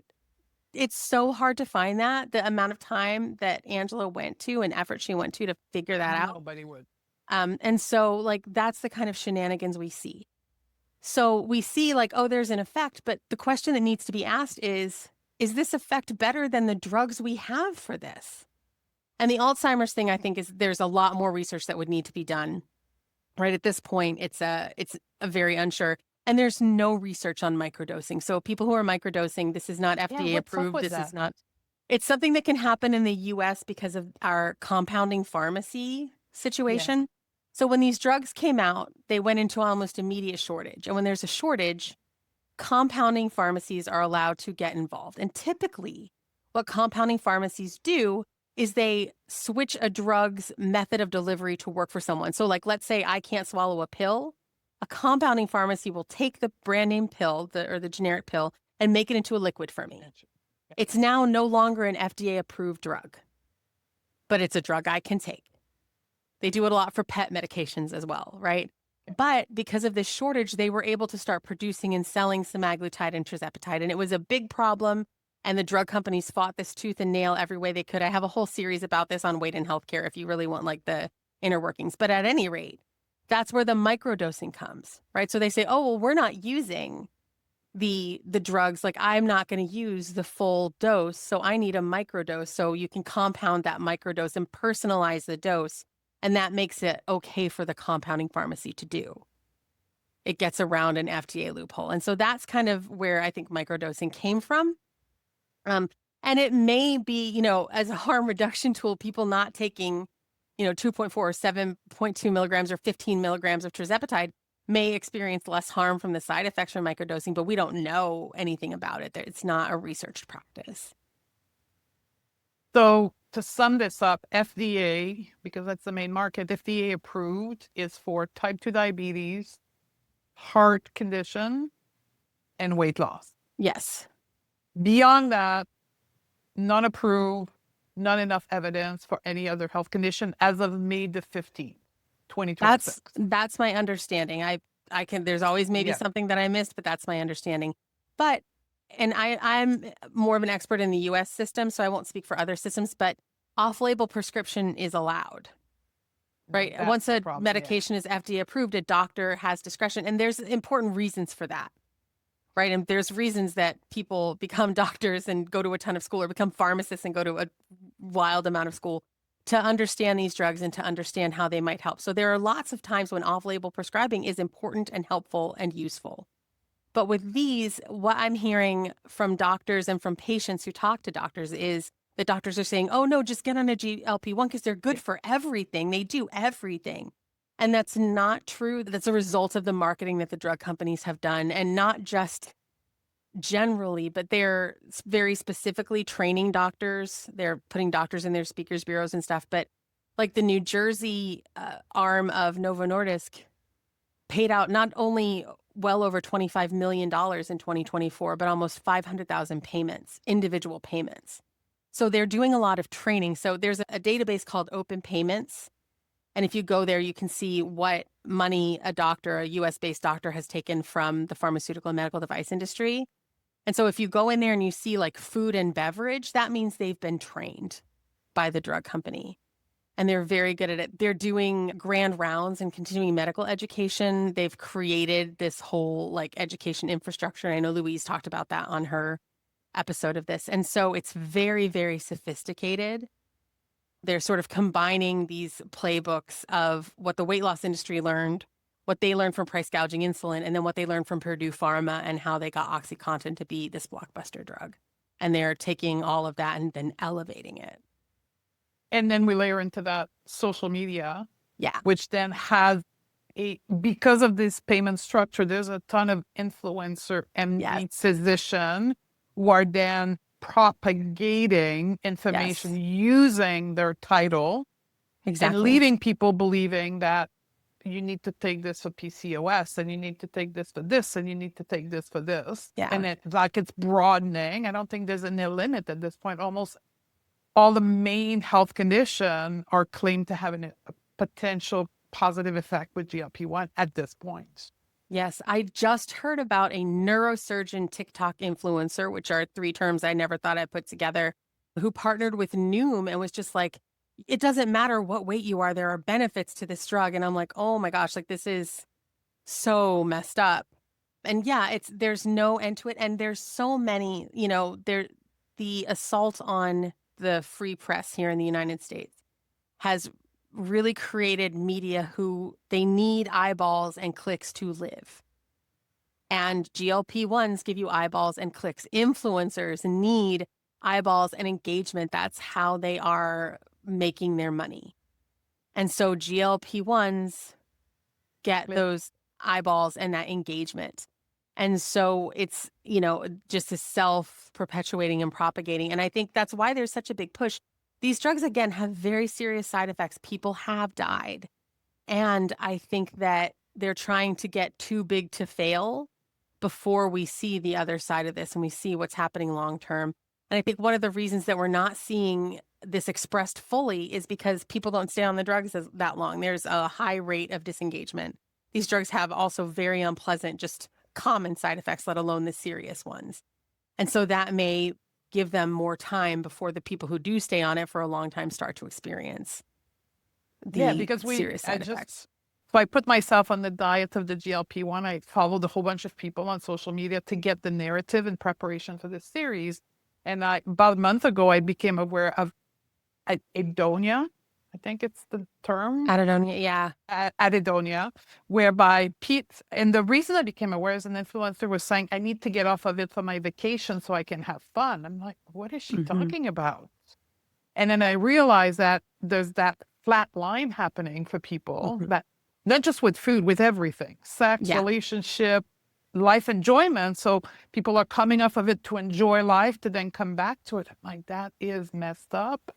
it's so hard to find the amount of time that Angela went to and effort she went to figure that out. Nobody would. And so that's the kind of shenanigans we see. So we see there's an effect, but the question that needs to be asked is this effect better than the drugs we have for this? And the Alzheimer's thing, I think, is there's a lot more research that would need to be done. Right at this point, it's a very unsure. And there's no research on microdosing. So people who are microdosing, this is not FDA approved. This is not. It's something that can happen in the US because of our compounding pharmacy situation. Yeah. So when these drugs came out, they went into almost immediate shortage. And when there's a shortage, compounding pharmacies are allowed to get involved. And typically, what compounding pharmacies do is they switch a drug's method of delivery to work for someone. So let's say I can't swallow a pill. A compounding pharmacy will take the brand name pill or the generic pill and make it into a liquid for me. It's now no longer an FDA approved drug, but it's a drug I can take. They do it a lot for pet medications as well, right? But because of this shortage, they were able to start producing and selling semaglutide and tirzepatide. And it was a big problem. And the drug companies fought this tooth and nail every way they could. I have a whole series about this on weight and healthcare if you really want the inner workings. But at any rate, that's where the microdosing comes, right? So they say, oh, well, we're not using the drugs. I'm not going to use the full dose. So I need a microdose. So you can compound that microdose and personalize the dose. And that makes it okay for the compounding pharmacy to do. it gets around an FDA loophole. And so that's kind of where I think microdosing came from. And it may be, as a harm reduction tool, people not taking, 2.4 or 7.2 milligrams or 15 milligrams of tirzepatide may experience less harm from the side effects from microdosing, but we don't know anything about it. It's not a research practice. So to sum this up, FDA, because that's the main market, FDA approved is for type 2 diabetes, heart condition, and weight loss. Yes. Beyond that, not approved, not enough evidence for any other health condition as of May the 15th, 2026. That's my understanding. There's always maybe something that I missed, but that's my understanding. And I'm more of an expert in the US system, so I won't speak for other systems, but off-label prescription is allowed, right? That's Once a problem, medication is FDA approved, a doctor has discretion, and there's important reasons for that, right? And there's reasons that people become doctors and go to a ton of school, or become pharmacists and go to a wild amount of school to understand these drugs and to understand how they might help. So there are lots of times when off-label prescribing is important and helpful and useful. But with these, what I'm hearing from doctors and from patients who talk to doctors is that doctors are saying, oh, no, just get on a GLP-1 because they're good for everything. They do everything. And that's not true. That's a result of the marketing that the drug companies have done, and not just generally, but they're very specifically training doctors. They're putting doctors in their speakers bureaus and stuff. But like the New Jersey arm of Novo Nordisk paid out not only well over $25 million in 2024, but almost 500,000 payments, individual payments. So they're doing a lot of training. So there's a database called Open Payments. And if you go there, you can see what money a US-based doctor has taken from the pharmaceutical and medical device industry. And so if you go in there and you see like food and beverage, that means they've been trained by the drug company. And they're very good at it. They're doing grand rounds and continuing medical education. They've created this whole like education infrastructure. I know Louise talked about that on her episode of this. And so it's very, very sophisticated. They're sort of combining these playbooks of what the weight loss industry learned, what they learned from price gouging insulin, and then what they learned from Purdue Pharma and how they got OxyContin to be this blockbuster drug. And they're taking all of that and then elevating it. And then we layer into that social media, Yeah, which then has because of this payment structure, there's a ton of influencer and physician who are then propagating information using their title and leading people believing that you need to take this for PCOS and you need to take this for this and you need to take this for this. Yeah. And it's broadening. I don't think there's any limit at this point. Almost all the main health conditions are claimed to have a potential positive effect with GLP-1 at this point. Yes, I just heard about a neurosurgeon TikTok influencer, which are 3 terms I never thought I'd put together, who partnered with Noom and was just like, it doesn't matter what weight you are, there are benefits to this drug. And I'm like, oh my gosh, like this is so messed up. And yeah, there's no end to it. And there's so many, the assault on the free press here in the United States has really created media who they need eyeballs and clicks to live. And GLP-1s give you eyeballs and clicks. Influencers need eyeballs and engagement. That's how they are making their money. And so GLP-1s get those eyeballs and that engagement. And so it's, just a self-perpetuating and propagating. And I think that's why there's such a big push. These drugs, again, have very serious side effects. People have died. And I think that they're trying to get too big to fail before we see the other side of this and we see what's happening long term. And I think one of the reasons that we're not seeing this expressed fully is because people don't stay on the drugs that long. There's a high rate of disengagement. These drugs have also very unpleasant, just common side effects, let alone the serious ones. And so that may give them more time before the people who do stay on it for a long time start to experience the serious side effects. So I put myself on the diet of the GLP-1. I followed a whole bunch of people on social media to get the narrative in preparation for this series. And about a month ago, I became aware of adonia. I think it's the term, Anhedonia, yeah. anhedonia, whereby Pete, and the reason I became aware as an influencer was saying, I need to get off of it for my vacation so I can have fun. I'm like, what is she talking about? And then I realized that there's that flat line happening for people, that not just with food, with everything, sex, relationship, life enjoyment. So people are coming off of it to enjoy life, to then come back to it. I'm like, that is messed up.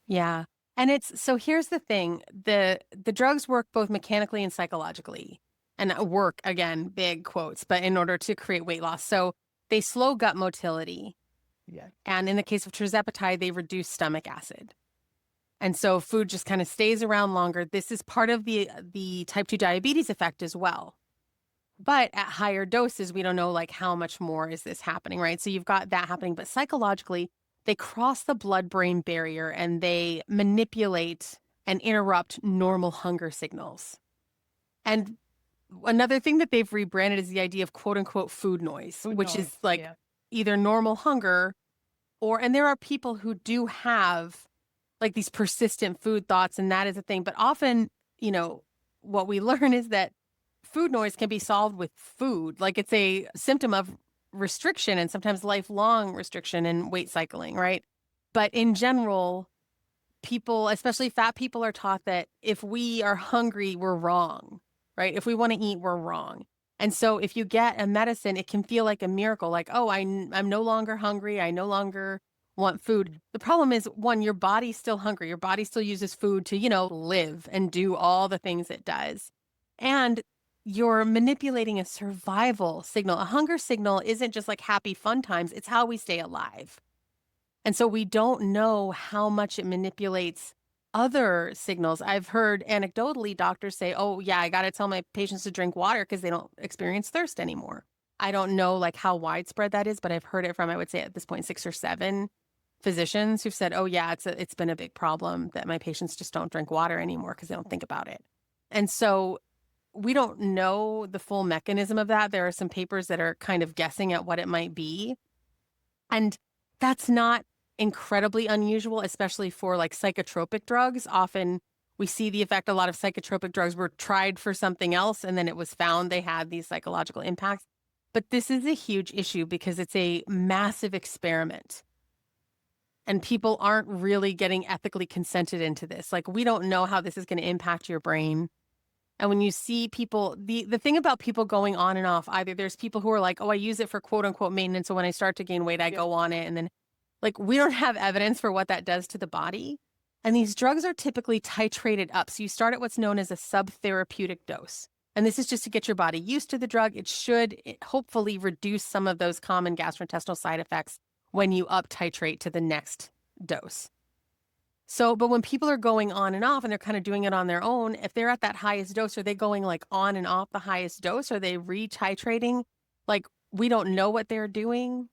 Yeah. And so here's the thing. The drugs work both mechanically and psychologically. And work, again, big quotes, but in order to create weight loss. So they slow gut motility. Yeah. And in the case of tirzepatide, they reduce stomach acid. And so food just kind of stays around longer. This is part of the type 2 diabetes effect as well. But at higher doses, we don't know like how much more is this happening, right? So you've got that happening. But psychologically, they cross the blood-brain barrier and they manipulate and interrupt normal hunger signals. And another thing that they've rebranded is the idea of quote unquote food noise, which is like either normal hunger and there are people who do have like these persistent food thoughts, and that is a thing. But often, what we learn is that food noise can be solved with food. Like it's a symptom of restriction and sometimes lifelong restriction and weight cycling, right? But in general, people, especially fat people, are taught that if we are hungry, we're wrong, right? If we want to eat, we're wrong. And so if you get a medicine, it can feel like a miracle, like, oh, I'm no longer hungry. I no longer want food. The problem is, one, your body's still hungry. Your body still uses food to, live and do all the things it does. And you're manipulating a survival signal. A hunger signal isn't just like happy fun times. It's how we stay alive. And so we don't know how much it manipulates other signals. I've heard anecdotally doctors say, oh, yeah, I got to tell my patients to drink water because they don't experience thirst anymore. I don't know like how widespread that is, but I've heard it from, I would say at this point, 6 or 7 physicians who've said, oh, yeah, it's been a big problem that my patients just don't drink water anymore because they don't think about it. And so we don't know the full mechanism of that. There are some papers that are kind of guessing at what it might be. And that's not incredibly unusual, especially for like psychotropic drugs. Often we see the effect. A lot of psychotropic drugs were tried for something else, and then it was found they had these psychological impacts. But this is a huge issue because it's a massive experiment. And people aren't really getting ethically consented into this. Like, we don't know how this is going to impact your brain. And when you see people, the thing about people going on and off, either there's people who are like, oh, I use it for quote unquote maintenance. So when I start to gain weight, I go on it. And then like, we don't have evidence for what that does to the body. And these drugs are typically titrated up. So you start at what's known as a subtherapeutic dose. And this is just to get your body used to the drug. It should hopefully reduce some of those common gastrointestinal side effects when you up titrate to the next dose. So, but when people are going on and off and they're kind of doing it on their own, if they're at that highest dose, are they going like on and off the highest dose? Are they re-titrating? Like, we don't know what they're doing.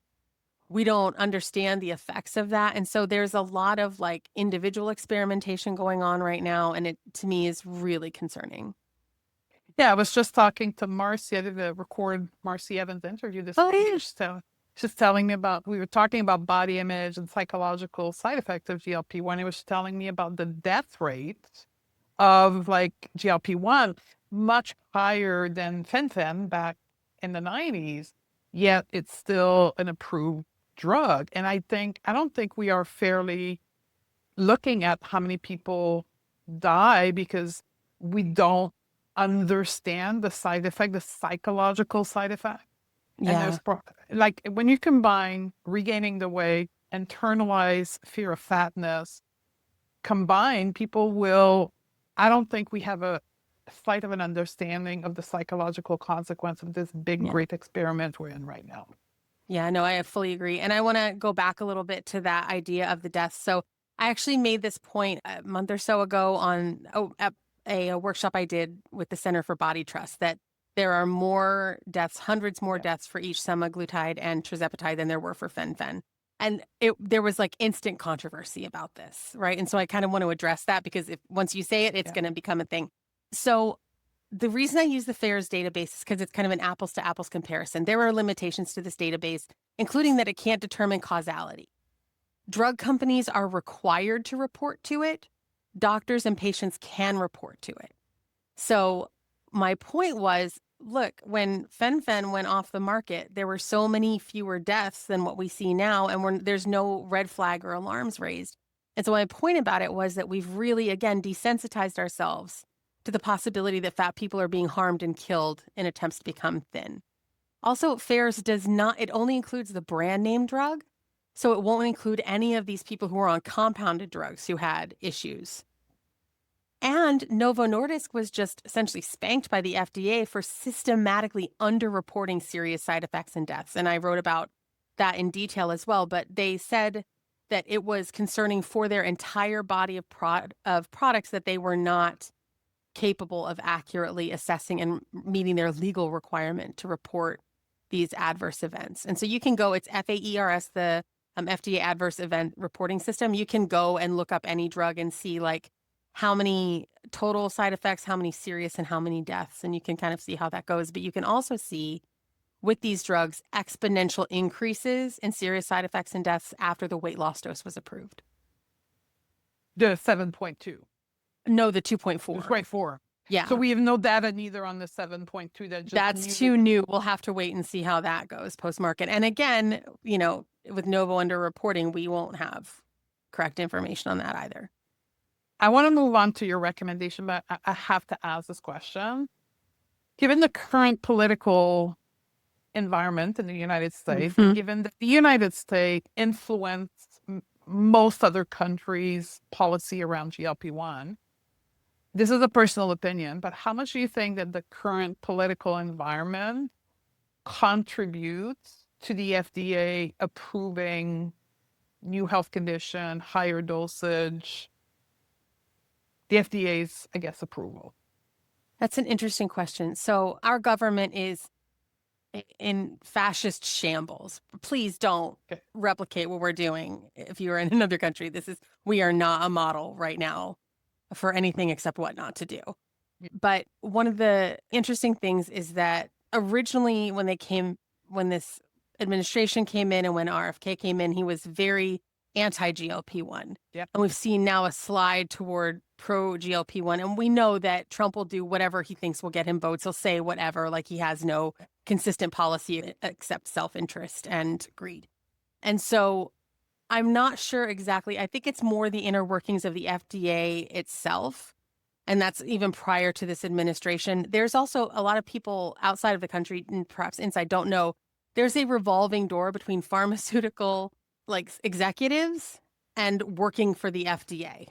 We don't understand the effects of that. And so there's a lot of like individual experimentation going on right now. And it, to me, is really concerning. Yeah, I was just talking to Marcy. I did record Marcy Evans' interview this week. So she's telling me we were talking about body image and psychological side effects of GLP-1. It was telling me about the death rate of like GLP-1, much higher than fen back in the 90s, yet it's still an approved drug. And I don't think we are fairly looking at how many people die because we don't understand the side effect, the psychological side effect. Yeah. And like when you combine regaining the weight, internalized fear of fatness, combined, I don't think we have a slight of an understanding of the psychological consequence of this big, great experiment we're in right now. Yeah, no, I fully agree. And I want to go back a little bit to that idea of the deaths. So I actually made this point a month or so ago at a workshop I did with the Center for Body Trust, that there are more deaths, hundreds more deaths for each semaglutide and tirzepatide than there were for fen. And there was like instant controversy about this, right? And so I kind of want to address that because once you say it, it's going to become a thing. So the reason I use the FAERS database is because it's kind of an apples to apples comparison. There are limitations to this database, including that it can't determine causality. Drug companies are required to report to it, doctors and patients can report to it. So my point was, look, when fen-phen went off the market, there were so many fewer deaths than what we see now, and there's no red flag or alarms raised. And so my point about it was that we've really, again, desensitized ourselves to the possibility that fat people are being harmed and killed in attempts to become thin. Also, FAERS does not, it only includes the brand name drug. So it won't include any of these people who are on compounded drugs who had issues. And Novo Nordisk was just essentially spanked by the FDA for systematically underreporting serious side effects and deaths. And I wrote about that in detail as well. But they said that it was concerning for their entire body of products that they were not capable of accurately assessing and meeting their legal requirement to report these adverse events. And so you can go, it's FAERS, the FDA Adverse Event Reporting System. You can go and look up any drug and see like how many total side effects, how many serious, and how many deaths. And you can kind of see how that goes. But you can also see with these drugs exponential increases in serious side effects and deaths after the weight loss dose was approved. The 7.2. No, the 2.4. 2.4. Yeah. So we have no data neither on the 7.2. That's too new. We'll have to wait and see how that goes post-market. And again, you know, with Novo underreporting, we won't have correct information on that either. I want to move on to your recommendation, but I have to ask this question. Given the current political environment in the United States, and given that the United States influenced most other countries' policy around GLP-1, this is a personal opinion, but how much do you think that the current political environment contributes to the FDA approving new health condition, higher dosage, the FDA's, I guess, approval? That's an interesting question. So our government is in fascist shambles. Please don't replicate what we're doing if you're in another country. We are not a model right now for anything except what not to do. But one of the interesting things is that originally when this administration came in and when RFK came in, he was very anti-GLP-1. Yep. And we've seen now a slide toward pro-GLP-1. And we know that Trump will do whatever he thinks will get him votes. He'll say whatever, like he has no consistent policy except self-interest and greed. And so I'm not sure exactly. I think it's more the inner workings of the FDA itself. And that's even prior to this administration. There's also a lot of people outside of the country and perhaps inside don't know. There's a revolving door between pharmaceutical executives and working for the FDA.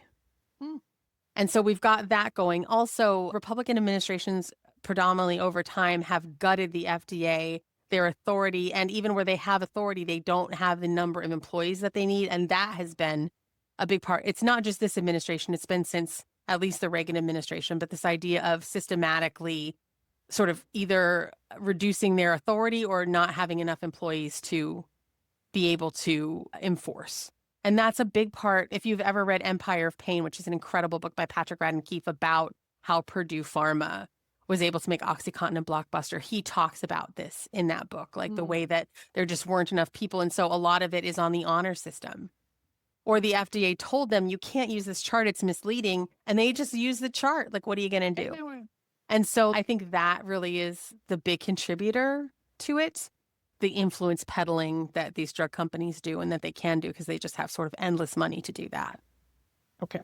And so we've got that going. Also, Republican administrations predominantly over time have gutted the FDA, their authority, and even where they have authority, they don't have the number of employees that they need. And that has been a big part. It's not just this administration. It's been since at least the Reagan administration, but this idea of systematically sort of either reducing their authority or not having enough employees to be able to enforce. And that's a big part. If you've ever read Empire of Pain, which is an incredible book by Patrick Radden Keefe about how Purdue Pharma was able to make OxyContin a blockbuster, he talks about this in that book, like the way that there just weren't enough people. And so a lot of it is on the honor system. Or the FDA told them, you can't use this chart, it's misleading. And they just use the chart. Like, what are you going to do? And so I think that really is the big contributor to it, the influence peddling that these drug companies do and that they can do because they just have sort of endless money to do that. Okay.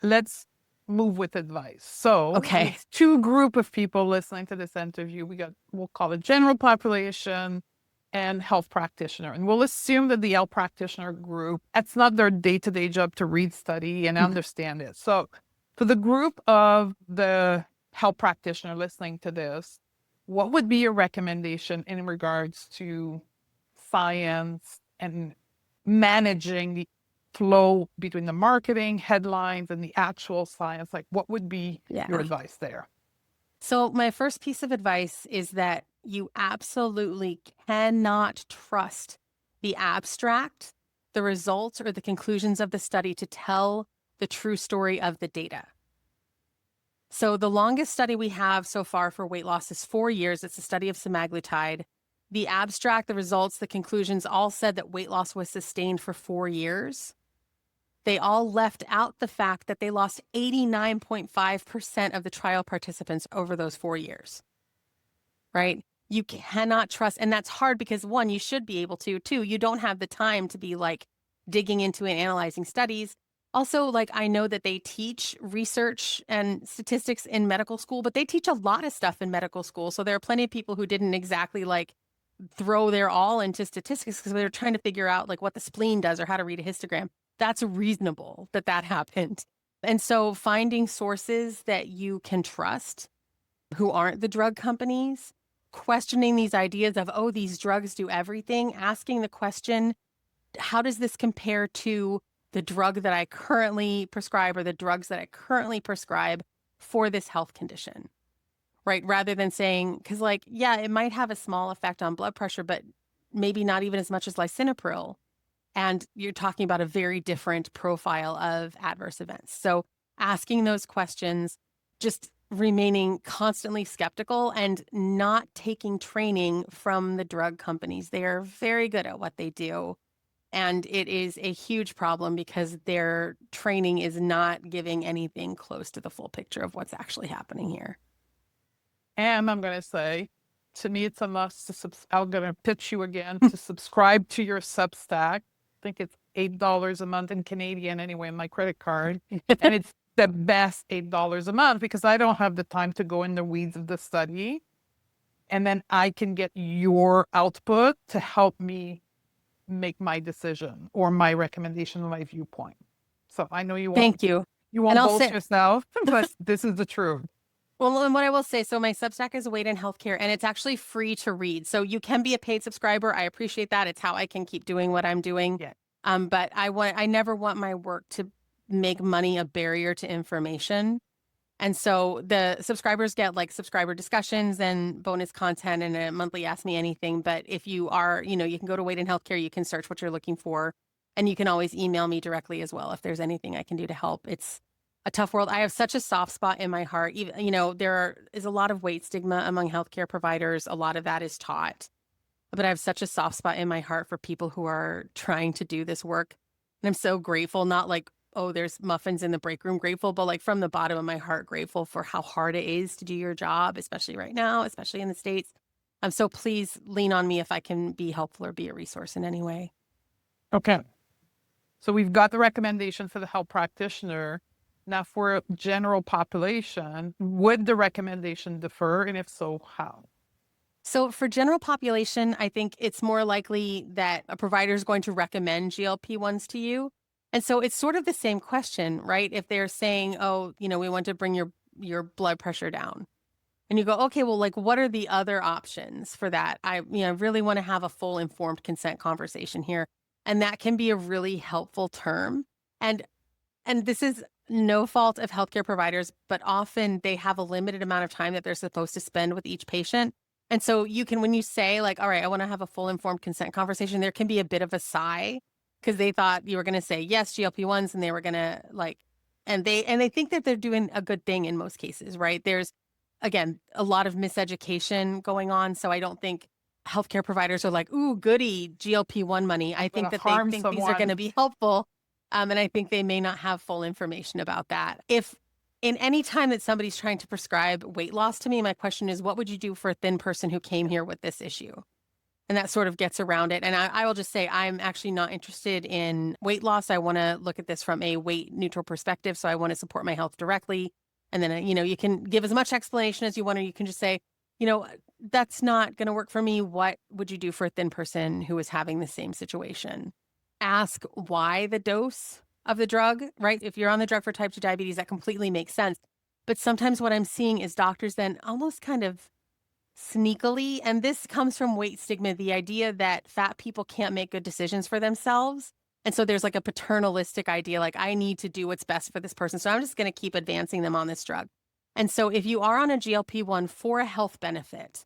Let's move with advice. So two group of people listening to this interview. We'll call it general population and health practitioner. And we'll assume that the health practitioner group, it's not their day-to-day job to read, study, and understand it. So for the group of the health practitioner listening to this, what would be your recommendation in regards to science and managing the flow between the marketing headlines and the actual science? Like, what would be your advice there? So my first piece of advice is that you absolutely cannot trust the abstract, the results, or the conclusions of the study to tell the true story of the data. So the longest study we have so far for weight loss is 4 years. It's a study of semaglutide. The abstract, the results, the conclusions all said that weight loss was sustained for 4 years. they all left out the fact that they lost 89.5% of the trial participants over those 4 years, right? You cannot trust, and that's hard because one, you should be able to, two, you don't have the time to be like digging into and analyzing studies. Also, like I know that they teach research and statistics in medical school, but they teach a lot of stuff in medical school. So there are plenty of people who didn't exactly like throw their all into statistics because they're trying to figure out like what the spleen does or how to read a histogram. That's reasonable that that happened. And so finding sources that you can trust who aren't the drug companies, questioning these ideas of, oh, these drugs do everything, asking the question, how does this compare to the drug that I currently prescribe or the drugs that I currently prescribe for this health condition, right? Rather than saying, because like, yeah, it might have a small effect on blood pressure, but maybe not even as much as lisinopril. And you're talking about a very different profile of adverse events. So asking those questions, just remaining constantly skeptical and not taking training from the drug companies. They are very good at what they do. And it is a huge problem because their training is not giving anything close to the full picture of what's actually happening here. And I'm going to say, to me, it's a must to I'm going to pitch you again to subscribe to your Substack. I think it's $8 a month in Canadian anyway, in my credit card. And it's the best $8 a month because I don't have the time to go in the weeds of the study. And then I can get your output to help me make my decision or my recommendation or my viewpoint. So I know you won't. Thank you. You won't And I'll boast say, yourself, but this is the truth. well, and what I will say, so my Substack is Weight in Healthcare, and it's actually free to read. So you can be a paid subscriber. I appreciate that. It's how I can keep doing what I'm doing. Yeah. But I never want my work to make money a barrier to information. And so the subscribers get like subscriber discussions and bonus content and a monthly Ask Me Anything. But if you are, you know, you can go to Weight in Healthcare, you can search what you're looking for, and you can always email me directly as well if there's anything I can do to help. It's a tough world. I have such a soft spot in my heart. Even, you know, is a lot of weight stigma among healthcare providers. A lot of that is taught. But I have such a soft spot in my heart for people who are trying to do this work. And I'm so grateful, not like, oh, there's muffins in the break room grateful, but like from the bottom of my heart, grateful for how hard it is to do your job, especially right now, especially in the States. So please lean on me if I can be helpful or be a resource in any way. Okay. So we've got the recommendation for the health practitioner. Now for general population, would the recommendation differ? And if so, how? So for general population, I think it's more likely that a provider is going to recommend GLP-1s to you. And so it's sort of the same question, right? If they're saying, oh, you know, we want to bring your blood pressure down. And you go, okay, well, like, what are the other options for that? I really want to have a full informed consent conversation here. And that can be a really helpful term. And this is no fault of healthcare providers, but often they have a limited amount of time that they're supposed to spend with each patient. And so you can, when you say like, all right, I want to have a full informed consent conversation, there can be a bit of a sigh because they thought you were going to say yes, GLP-1s, and they were going to like, and they think that they're doing a good thing in most cases, right? There's, again, a lot of miseducation going on. So I don't think healthcare providers are like, ooh, goody, GLP-1 money. I think that they think these are going to be helpful. And I think they may not have full information about that. If in any time that somebody's trying to prescribe weight loss to me, my question is, what would you do for a thin person who came here with this issue? And that sort of gets around it. And I will just say, I'm actually not interested in weight loss. I want to look at this from a weight neutral perspective. So I want to support my health directly. And then, you can give as much explanation as you want, or you can just say, that's not going to work for me. What would you do for a thin person who is having the same situation? Ask why the dose of the drug, right? If you're on the drug for type 2 diabetes, that completely makes sense. But sometimes what I'm seeing is doctors then almost kind of sneakily, and this comes from weight stigma, the idea that fat people can't make good decisions for themselves. And so there's like a paternalistic idea, like I need to do what's best for this person. So I'm just going to keep advancing them on this drug. And so if you are on a GLP-1 for a health benefit,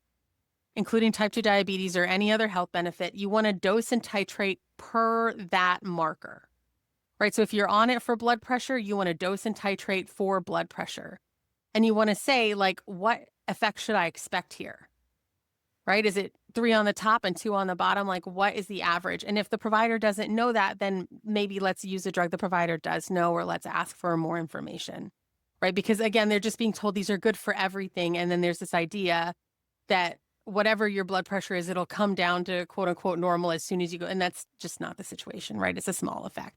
including type 2 diabetes or any other health benefit, you want to dose and titrate per that marker, right? So if you're on it for blood pressure, you want to dose and titrate for blood pressure. And you want to say, like, what effect should I expect here, right? Is it 3 on the top and 2 on the bottom? Like, what is the average? And if the provider doesn't know that, then maybe let's use a drug the provider does know, or let's ask for more information, right? Because again, they're just being told these are good for everything. And then there's this idea that whatever your blood pressure is, it'll come down to quote unquote normal as soon as you go. And that's just not the situation, right? It's a small effect.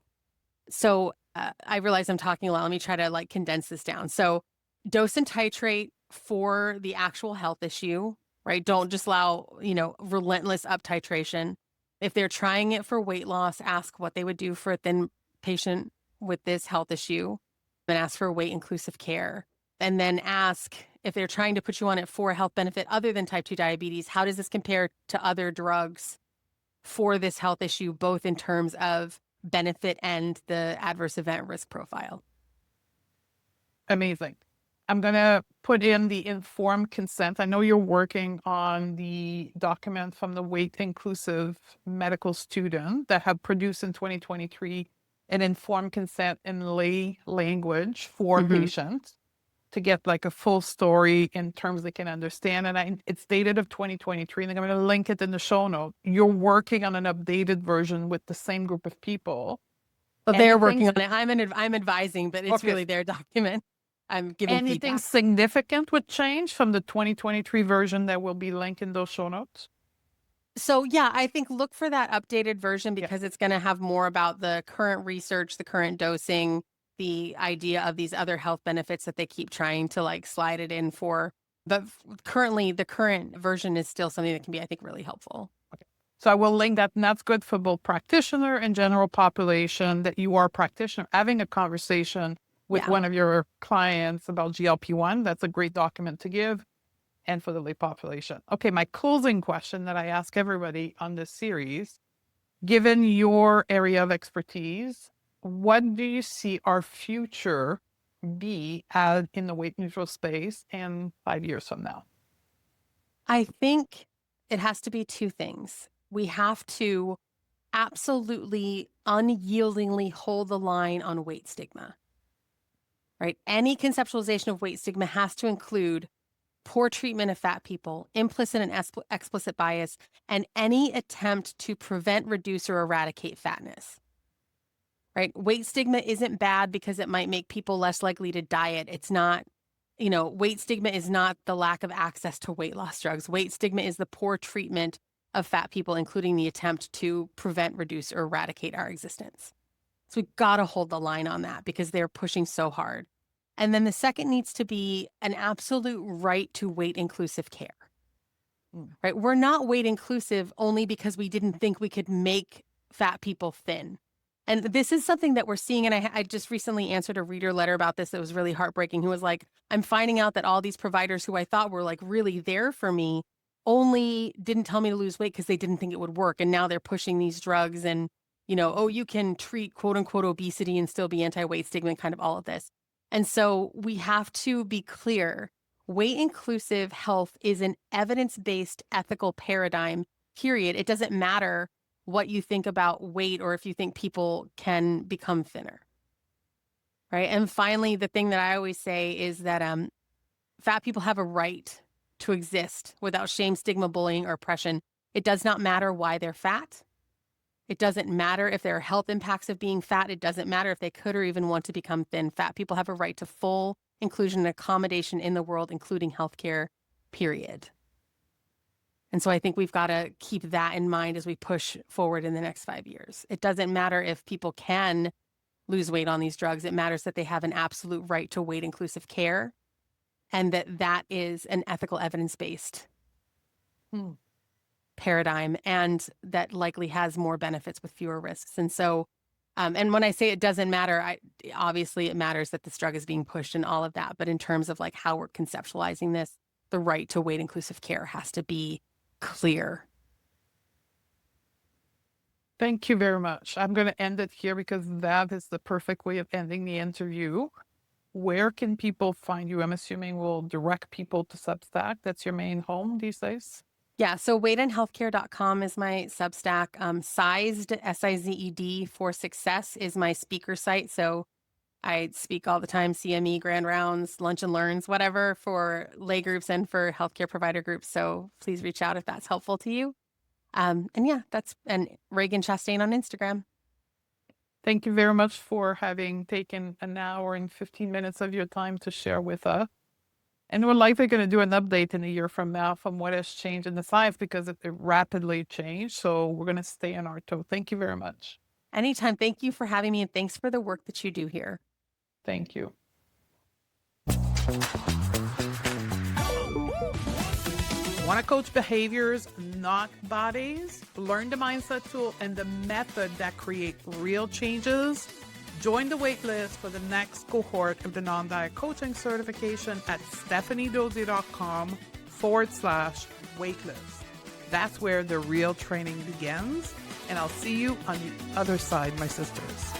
So I realize I'm talking a lot. Let me try to like condense this down. So dose and titrate for the actual health issue, right? Don't just allow, relentless up titration. If they're trying it for weight loss, ask what they would do for a thin patient with this health issue, then ask for weight inclusive care. And then ask if they're trying to put you on it for a health benefit other than type 2 diabetes, how does this compare to other drugs for this health issue, both in terms of benefit and the adverse event risk profile? Amazing. I'm going to put in the informed consent. I know you're working on the document from the weight inclusive medical student that have produced in 2023 an informed consent in lay language for patients to get like a full story in terms they can understand. And it's dated of 2023, and I'm going to link it in the show note. You're working on an updated version with the same group of people. But they're working on it. I'm advising, but it's really their document. I'm giving anything feedback. Significant would change from the 2023 version that will be linked in those show notes? So yeah, I think look for that updated version because it's going to have more about the current research, the current dosing, the idea of these other health benefits that they keep trying to like slide it in for. But currently, the current version is still something that can be, I think, really helpful. Okay. So I will link that, and that's good for both practitioner and general population, that you are a practitioner having a conversation with one of your clients about GLP-1. That's a great document to give. And for the lay population. Okay, my closing question that I ask everybody on this series, given your area of expertise, what do you see our future be in the weight neutral space in 5 years from now? I think it has to be two things. We have to absolutely unyieldingly hold the line on weight stigma, right? Any conceptualization of weight stigma has to include poor treatment of fat people, implicit and explicit bias, and any attempt to prevent, reduce, or eradicate fatness, right? Weight stigma isn't bad because it might make people less likely to diet. It's not, weight stigma is not the lack of access to weight loss drugs. Weight stigma is the poor treatment of fat people, including the attempt to prevent, reduce, or eradicate our existence. So we've got to hold the line on that because they're pushing so hard. And then the second needs to be an absolute right to weight inclusive care, right? We're not weight inclusive only because we didn't think we could make fat people thin. And this is something that we're seeing. And I just recently answered a reader letter about this that was really heartbreaking, who was like, I'm finding out that all these providers who I thought were like really there for me only didn't tell me to lose weight because they didn't think it would work. And now they're pushing these drugs and, you can treat quote unquote obesity and still be anti-weight stigma and kind of all of this. And so we have to be clear. Weight inclusive health is an evidence-based ethical paradigm, period. It doesn't matter what you think about weight or if you think people can become thinner, right? And finally, the thing that I always say is that fat people have a right to exist without shame, stigma, bullying, or oppression. It does not matter why they're fat. It doesn't matter if there are health impacts of being fat. It doesn't matter if they could or even want to become thin. Fat people have a right to full inclusion and accommodation in the world, including healthcare, period. And so I think we've got to keep that in mind as we push forward in the next 5 years. It doesn't matter if people can lose weight on these drugs. It matters that they have an absolute right to weight inclusive care and that is an ethical evidence-based paradigm, and that likely has more benefits with fewer risks. And so, and when I say it doesn't matter, obviously it matters that this drug is being pushed and all of that. But in terms of like how we're conceptualizing this, the right to weight inclusive care has to be clear. Thank you very much. I'm going to end it here because that is the perfect way of ending the interview. Where can people find you? I'm assuming we'll direct people to Substack. That's your main home these days? Yeah, so weightandhealthcare.com is my Substack. Sized, SIZED for Success is my speaker site. So I speak all the time, CME, grand rounds, lunch and learns, whatever, for lay groups and for healthcare provider groups. So please reach out if that's helpful to you. And yeah, and Ragen Chastain on Instagram. Thank you very much for having taken an hour and 15 minutes of your time to share with us. And we're likely going to do an update in a year from now from what has changed in the science because it rapidly changed. So we're going to stay on our toe. Thank you very much. Anytime. Thank you for having me, and thanks for the work that you do here. Thank you. Want to coach behaviors, not bodies? Learn the mindset tool and the method that create real changes? Join the waitlist for the next cohort of the non-diet coaching certification at stephaniedodier.com/waitlist. That's where the real training begins. And I'll see you on the other side, my sisters.